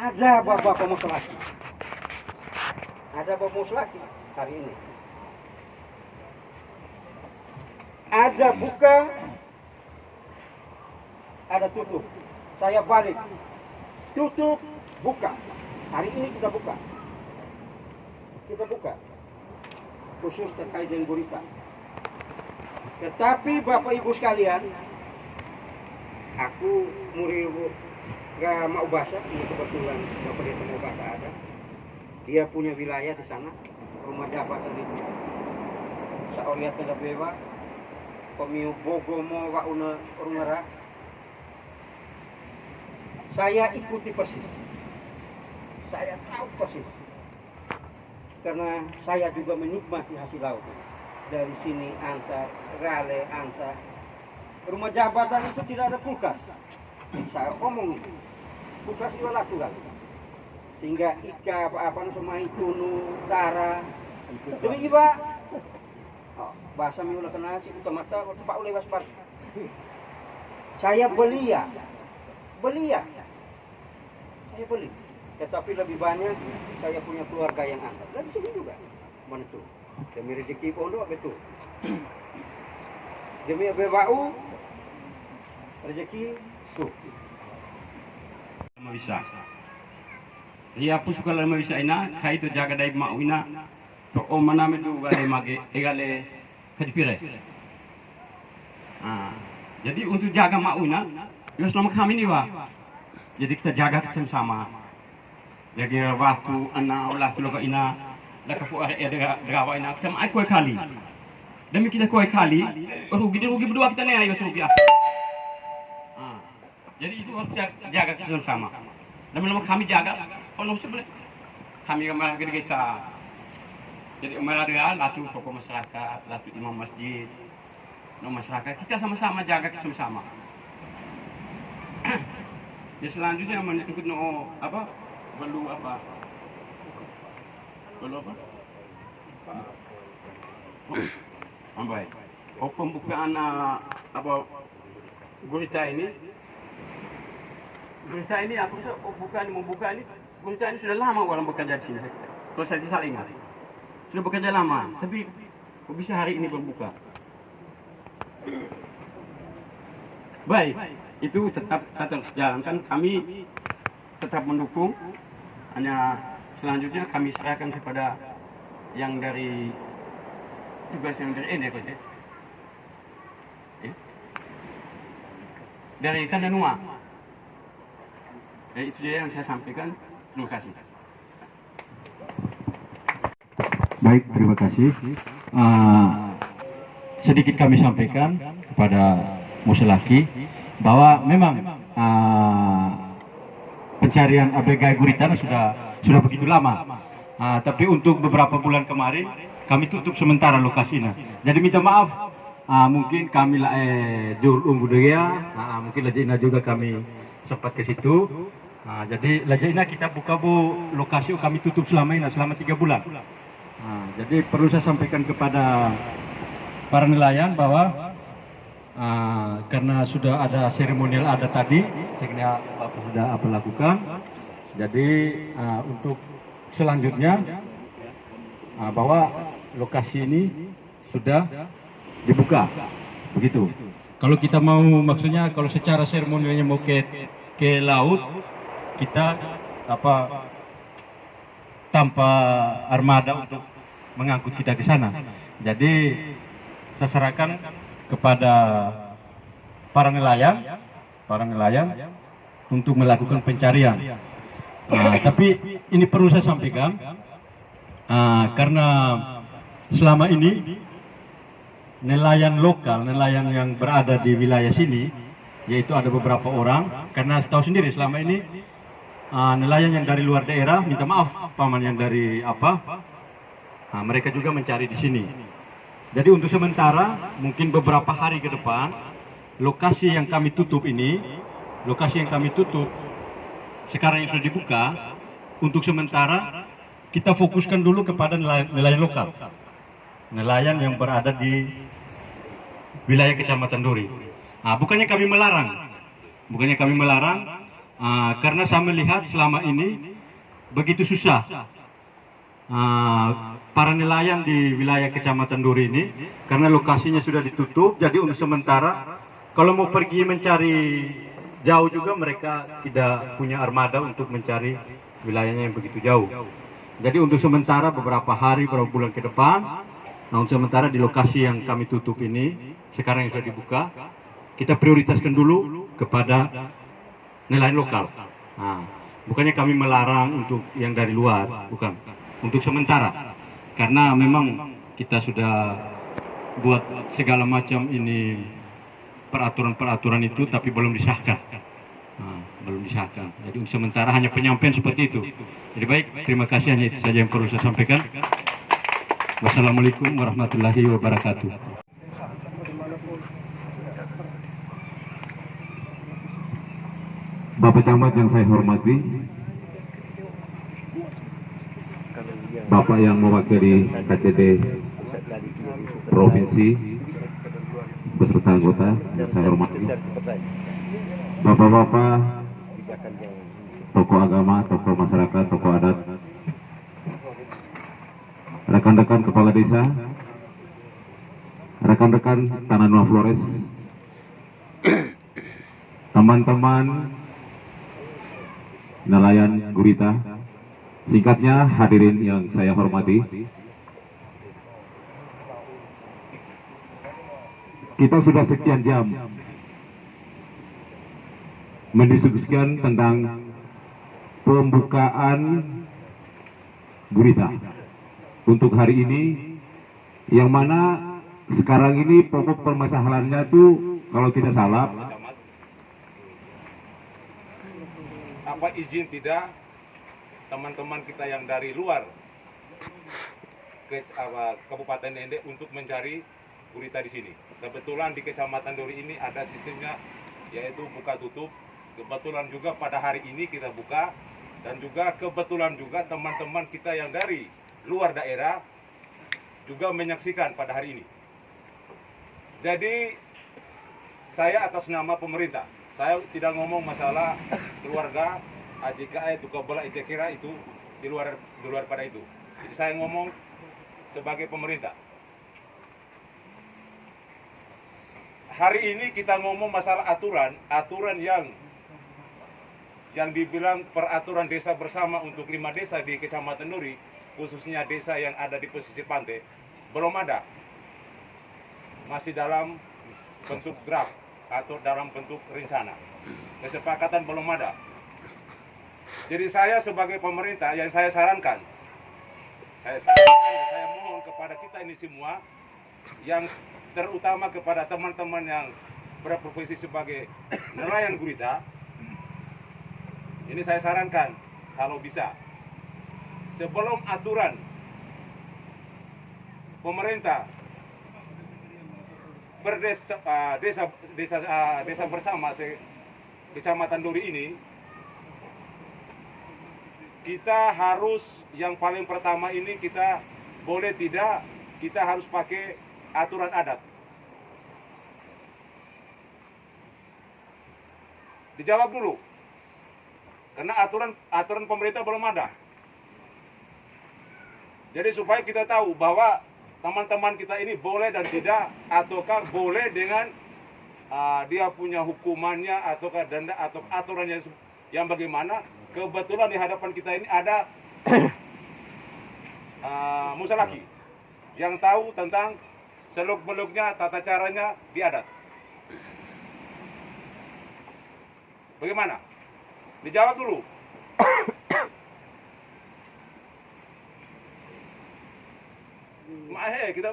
Ada bapak pemuslaki. Ada pemuslaki hari ini. Ada buka, ada tutup. Saya balik. Tutup, buka. Hari ini kita buka. Kita buka. Khusus terkait dengan gurita. Tetapi Bapak Ibu sekalian, aku murid gak mau bahasa, ini kebetulan Bapak dia mau bahasa ada. Dia punya wilayah di sana, rumah jabatan itu. Saya lihat ada bewa, pemiu bogo mau gak unera. Saya ikuti persis. Saya tahu persis. Karena saya juga menikmati hasil laut. Dari sini antar, rale antar. Rumah jabatan itu tidak ada kulkas. Saya ngomong itu. Kulkas itu lakukan. Sehingga ika apa-apa semua itu tara. Demi iba. Oh, bahasa miula kena si utamata waktu Pak Uleh Waspat. Saya belia. Saya beli. Tetapi lebih banyak saya punya keluarga yang antar. Dari sini juga. Mana tuh? Demi rezeki pondok betul. Demi bebau rezeki tuh. Bisa. Iya aku suka lama bisa ina, kai tu jaga dai mau ina. To o mana me tu gale mage egale kajpire. Jadi untuk jaga mau ina, ya selama kami ni wah. Jadi kita jaga sama-sama. Jadi waktu anak ulah tu loka ina, dah kafu ada gawa ina, kita mai koi kali. Demi kita koi kali, rugi berdua kita ni ayo rugi. Jadi itu harus jaga sama-sama. Dan lama kami jaga, kalau boleh kami kemarin kita. Jadi umat ada latu tokoh masyarakat, latu imam masjid, masyarakat kita sama-sama jaga sama-sama. Ya selanjutnya menyebut apa? Perlu apa? Baik. Oh pembukaan apa gurita ini? Gurita ini aku membuka ini. Gurita ini sudah lama orang bekerja di sini. Kalau saya salah ingat, sudah bekerja lama. Tapi kok bisa hari ini berbuka? Baik, itu tetap kita jalankan. Kami tetap mendukung. Hanya selanjutnya kami serahkan kepada yang dari tugas yang dari ini saja. Dari Kandanua. Itu saja yang saya sampaikan. Terima kasih. Baik, terima kasih. Sedikit kami sampaikan kepada Muselaki bahwa memang pencarian ABK Guritana sudah begitu lama. Tapi untuk beberapa bulan kemarin kami tutup sementara lokasinya. Jadi minta maaf. Mungkin kami jur budaya, mungkin Lajina juga kami sempat ke situ. Jadi Lajina kita buka lokasi kami tutup selama 3 bulan. Jadi perlu saya sampaikan kepada para nelayan bahwa karena sudah ada seremonial adat tadi, sehingga Bapak sudah lakukan. Jadi untuk selanjutnya bahwa lokasi ini sudah dibuka, begitu. Kalau kita mau, maksudnya kalau secara seremonialnya mau ke laut, kita tanpa armada untuk mengangkut kita ke sana. Jadi saya serahkan kepada para nelayan untuk melakukan pencarian. Tapi ini perlu saya sampaikan karena selama ini nelayan lokal, nelayan yang berada di wilayah sini, yaitu ada beberapa orang, karena tahu sendiri selama ini nelayan yang dari luar daerah, minta maaf paman yang dari mereka juga mencari di sini. Jadi untuk sementara, mungkin beberapa hari ke depan, lokasi yang kami tutup sekarang yang sudah dibuka, untuk sementara kita fokuskan dulu kepada nelayan lokal, nelayan yang berada di wilayah Kecamatan Duri. Bukannya kami melarang, Karena saya melihat selama ini begitu susah para nelayan di wilayah Kecamatan Duri ini, karena lokasinya sudah ditutup. Jadi untuk sementara kalau mau pergi mencari jauh juga mereka tidak punya armada untuk mencari wilayahnya yang begitu jauh. Jadi untuk sementara beberapa hari, beberapa bulan ke depan, nah untuk sementara di lokasi yang kami tutup ini, sekarang yang sudah dibuka, kita prioritaskan dulu kepada nelayan lokal. Nah, bukannya kami melarang untuk yang dari luar, bukan. Untuk sementara, karena memang kita sudah buat segala macam ini peraturan-peraturan itu, tapi belum disahkan. Belum disahkan. Jadi untuk sementara hanya penyampaian seperti itu. Jadi baik, terima kasih, hanya itu saja yang perlu saya sampaikan. Wassalamualaikum warahmatullahi wabarakatuh. Bapak Camat yang saya hormati, Bapak yang mewakili KCD Provinsi beserta anggota yang saya hormati, Bapak-bapak, tokoh agama, tokoh masyarakat, tokoh adat, rekan-rekan kepala desa, rekan-rekan Tanah Nueva Flores, teman-teman nelayan gurita, singkatnya hadirin yang saya hormati. Kita sudah sekian jam mendiskusikan tentang pembukaan gurita untuk hari ini, yang mana sekarang ini pokok permasalahannya tuh kalau tidak salah, apa izin tidak teman-teman kita yang dari luar ke Kabupaten Ende untuk mencari gurita di sini. Kebetulan di Kecamatan Duri ini ada sistemnya, yaitu buka tutup. Kebetulan juga pada hari ini kita buka, dan juga kebetulan juga teman-teman kita yang dari luar daerah juga menyaksikan pada hari ini. Jadi saya atas nama pemerintah, saya tidak ngomong masalah keluarga, AJK itu kebelah itu kira itu di luar pada itu. Jadi saya ngomong sebagai pemerintah. Hari ini kita ngomong masalah aturan yang dibilang peraturan desa bersama untuk 5 desa di Kecamatan Duri, khususnya desa yang ada di pesisir pantai, belum ada. Masih dalam bentuk draft atau dalam bentuk rencana. Kesepakatan belum ada. Jadi saya sebagai pemerintah yang saya sarankan, saya mohon kepada kita ini semua, yang terutama kepada teman-teman yang berprofesi sebagai nelayan gurita, ini saya sarankan kalau bisa sebelum aturan pemerintah desa bersama Kecamatan Duri ini, kita harus yang paling pertama ini kita boleh tidak, kita harus pakai aturan adat. Dijawab dulu. Karena aturan pemerintah belum ada. Jadi supaya kita tahu bahwa teman-teman kita ini boleh dan tidak, ataukah boleh dengan dia punya hukumannya, ataukah denda, atau aturannya yang bagaimana. Kebetulan di hadapan kita ini ada musalaki yang tahu tentang seluk-beluknya, tata caranya di adat. Bagaimana? Dijawab dulu.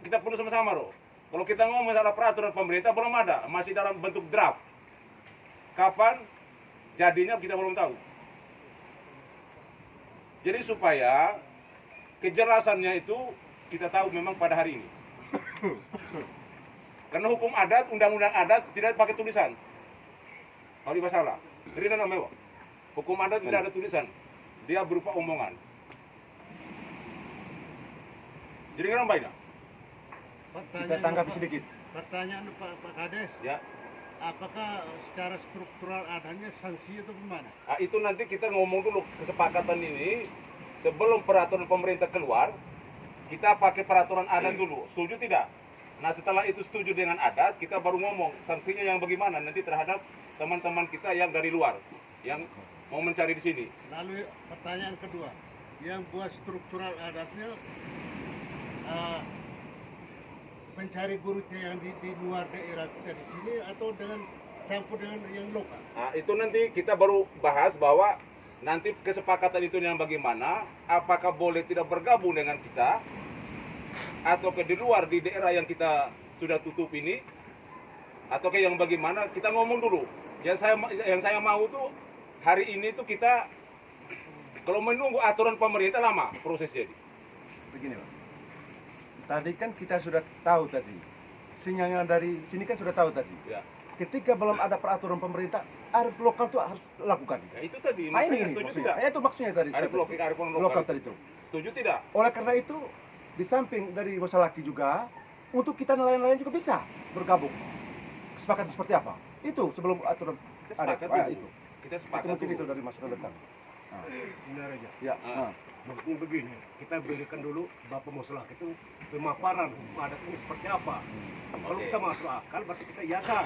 Kita perlu sama-sama loh. Kalau kita ngomong masalah peraturan pemerintah belum ada, masih dalam bentuk draft. Kapan jadinya kita belum tahu. Jadi supaya kejelasannya itu kita tahu memang pada hari ini. Karena hukum adat, undang-undang adat tidak pakai tulisan. Kalau tidak salah. Jadi namanya hukum adat tidak ada tulisan, dia berupa omongan. Jadi kan baiklah. Kita tanggapi sedikit. Pertanyaan Pak Kades. Ya. apakah secara struktural adanya sanksi atau gimana? Nah, itu nanti kita ngomong dulu kesepakatan ini sebelum peraturan pemerintah keluar, kita pakai peraturan adat dulu. Setuju tidak? Nah, setelah itu setuju dengan adat, kita baru ngomong sanksinya yang bagaimana nanti terhadap teman-teman kita yang dari luar yang mau mencari di sini. Lalu pertanyaan kedua, yang buat struktural adatnya mencari gurita yang di luar daerah kita di sini atau dengan campur dengan yang lokal? Nah, itu nanti kita baru bahas bahwa nanti kesepakatan itu yang bagaimana, apakah boleh tidak bergabung dengan kita atau ke di luar di daerah yang kita sudah tutup ini, atau ke yang bagaimana, kita ngomong dulu. Yang saya mau tuh hari ini tuh kita kalau menunggu aturan pemerintah lama proses jadi. Begini Pak, tadi kan kita sudah tahu tadi, sinyalnya dari sini kan sudah tahu tadi. Ya. Ketika belum ada peraturan pemerintah, arif lokal itu harus lakukan. Ya, itu tadi. Nah, ini Setuju maksudnya. tidak? Itu maksudnya tadi. Arif lokal Lokal tadi itu. Setuju tidak? Oleh karena itu, di samping dari masyarakat juga, untuk kita nelayan-nelayan juga bisa bergabung. Kesepakatan seperti apa? Itu sebelum aturan Kita ada. sepakat dulu. Itu. Kita Itu sepakat mungkin dulu. itu dari masukan datang. Benar aja. Ya. Ah. Mungkin begini, kita berikan dulu Bapak Muslak itu pemaparan hukum adat ini seperti apa. Kalau Oke. kita masuk akal, berarti kita iakan.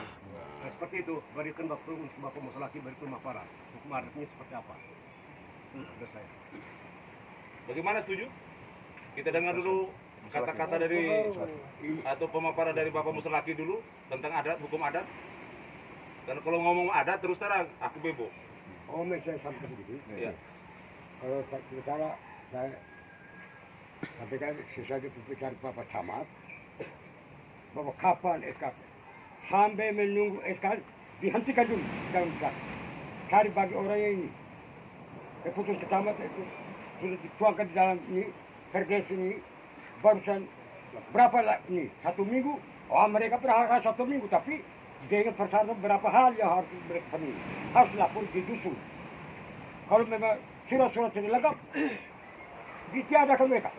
Nah, seperti itu, berikan Bapak Muslak beri pemaparan hukum adatnya seperti apa. Sudah saya. Bagaimana setuju? Kita dengar dulu kata-kata dari atau pemaparan dari Bapak Muslaki dulu tentang adat, hukum adat. Dan kalau ngomong adat terus terang, aku bebo. Om saya sampaikan sedikit. Ya. Kalau bicara saya sampaikan sesuatu bicara Bapak Camat, bahwa kapan SK sampai menunggu SK dihentikan dulu dalam SK. Cari bagi orang yang ini keputusan kecamatan itu sudah dituangkan di dalam ini perdes ini barusan berapa lah ini 1 minggu. Oh mereka berharap 1 minggu tapi dengan persyaratan berapa hal yang harus mereka penuhi. Harus lapor di dusun. Kalau memang surat-surat tidak lengkap, ditiadakan mereka.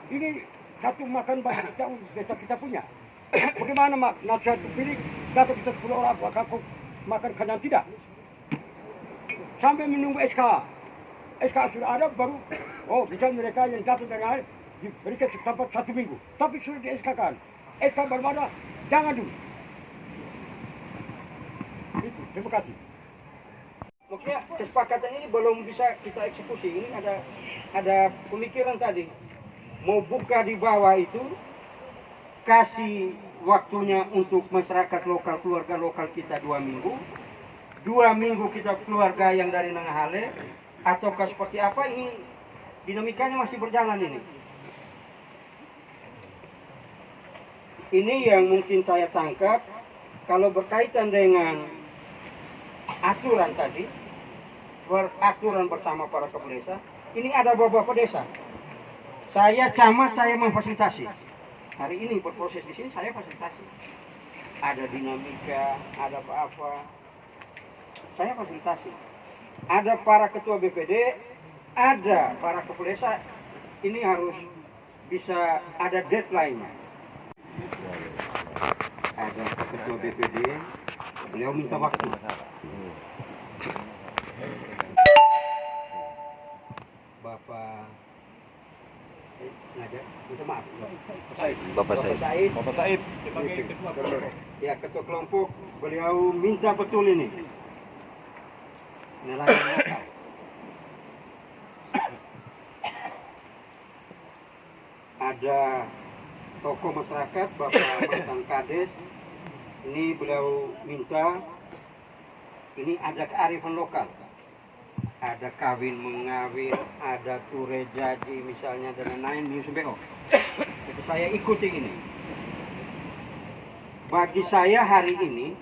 Ini satu makan bagi kita, desa kita punya. Bagaimana nasihat pilih, dapat kita 10 orang, apakah kau makan kenyang tidak? Sampai menunggu SK. SK sudah ada, baru, oh bisa mereka yang jatuh dengan diberikan sampai 1 minggu. Tapi sudah di SK kan. SK baru ada, jangan dulu. Itu, terima kasih. Maksudnya kesepakatan ini belum bisa kita eksekusi. Ini ada pemikiran tadi. Mau buka di bawah itu, kasih waktunya untuk masyarakat lokal, keluarga lokal kita 2 minggu. 2 minggu kita keluarga yang dari Nanggahale, ataukah seperti apa, ini dinamikanya masih berjalan ini. Ini yang mungkin saya tangkap, kalau berkaitan dengan aturan tadi, beraturan bersama para kepala desa, ini ada beberapa desa. Saya camat, saya memfasilitasi. Hari ini berproses di sini, saya fasilitasi. Ada dinamika, ada apa-apa, saya fasilitasi. Ada para ketua BPD, ada para kepala desa, ini harus bisa ada deadline. Ada ketua BPD, beliau minta waktu. Bapak minta maaf. Bapak Said. Bapak Said. Ya, ketua kelompok, beliau minta betul ini. Nelayan lokal. Ada tokoh masyarakat, Bapak Mantan Kades. Ini beliau minta, ini ada kearifan lokal. Ada kawin mengawin, ada ture jadi misalnya dan lain-lain di Sumbeo. Jadi saya ikuti ini. Bagi saya hari ini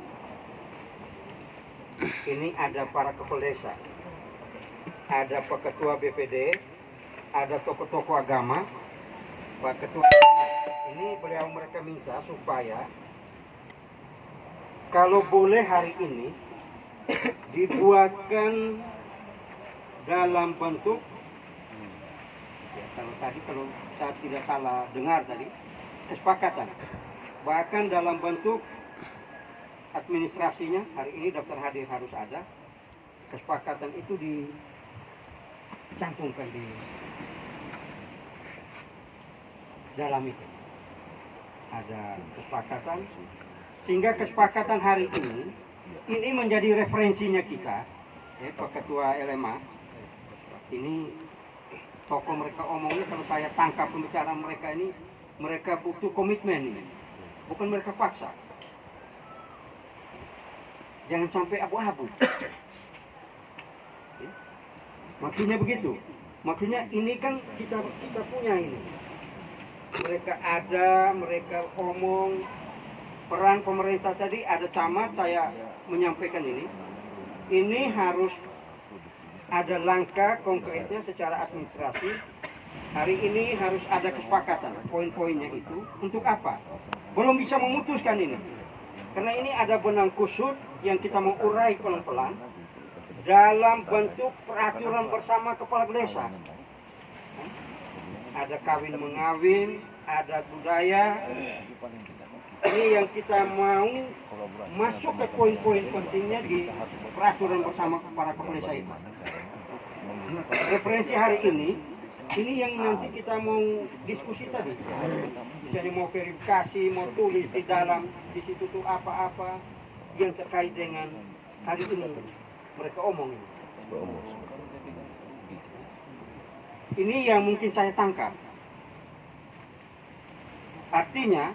ada para kepala desa, ada Pak Ketua BPD, ada tokoh-tokoh agama, Pak Ketua agama. Ini beliau mereka minta supaya kalau boleh hari ini dibuatkan dalam bentuk, ya, kalau saya tidak salah dengar tadi, kesepakatan, bahkan dalam bentuk administrasinya hari ini daftar hadir harus ada. Kesepakatan itu dicantumkan di dalam itu. Ada kesepakatan, sehingga kesepakatan hari ini menjadi referensinya kita, ya, Pak Ketua LMA. Ini tokoh mereka omongnya, kalau saya tangkap pembicaraan mereka ini, mereka butuh komitmen ini, bukan mereka paksa. Jangan sampai abu-abu. Ya. Maksudnya begitu. Maksudnya ini kan kita punya ini. Mereka ada, mereka omong. Peran pemerintah tadi ada camat, saya menyampaikan ini. Ini harus ada langkah konkretnya secara administrasi. Hari ini harus ada kesepakatan, poin-poinnya itu. Untuk apa? Belum bisa memutuskan ini. Karena ini ada benang kusut yang kita mau urai pelan-pelan dalam bentuk peraturan bersama kepala desa. Ada kawin mengawin, ada budaya. Ini yang kita mau masuk ke poin-poin pentingnya di peraturan bersama para kepala desa itu. Referensi hari ini yang nanti kita mau diskusi tadi. Jadi mau verifikasi, mau tulis di dalam, di situ tuh apa-apa yang terkait dengan hari ini mereka omongin. Ini yang mungkin saya tangkap. Artinya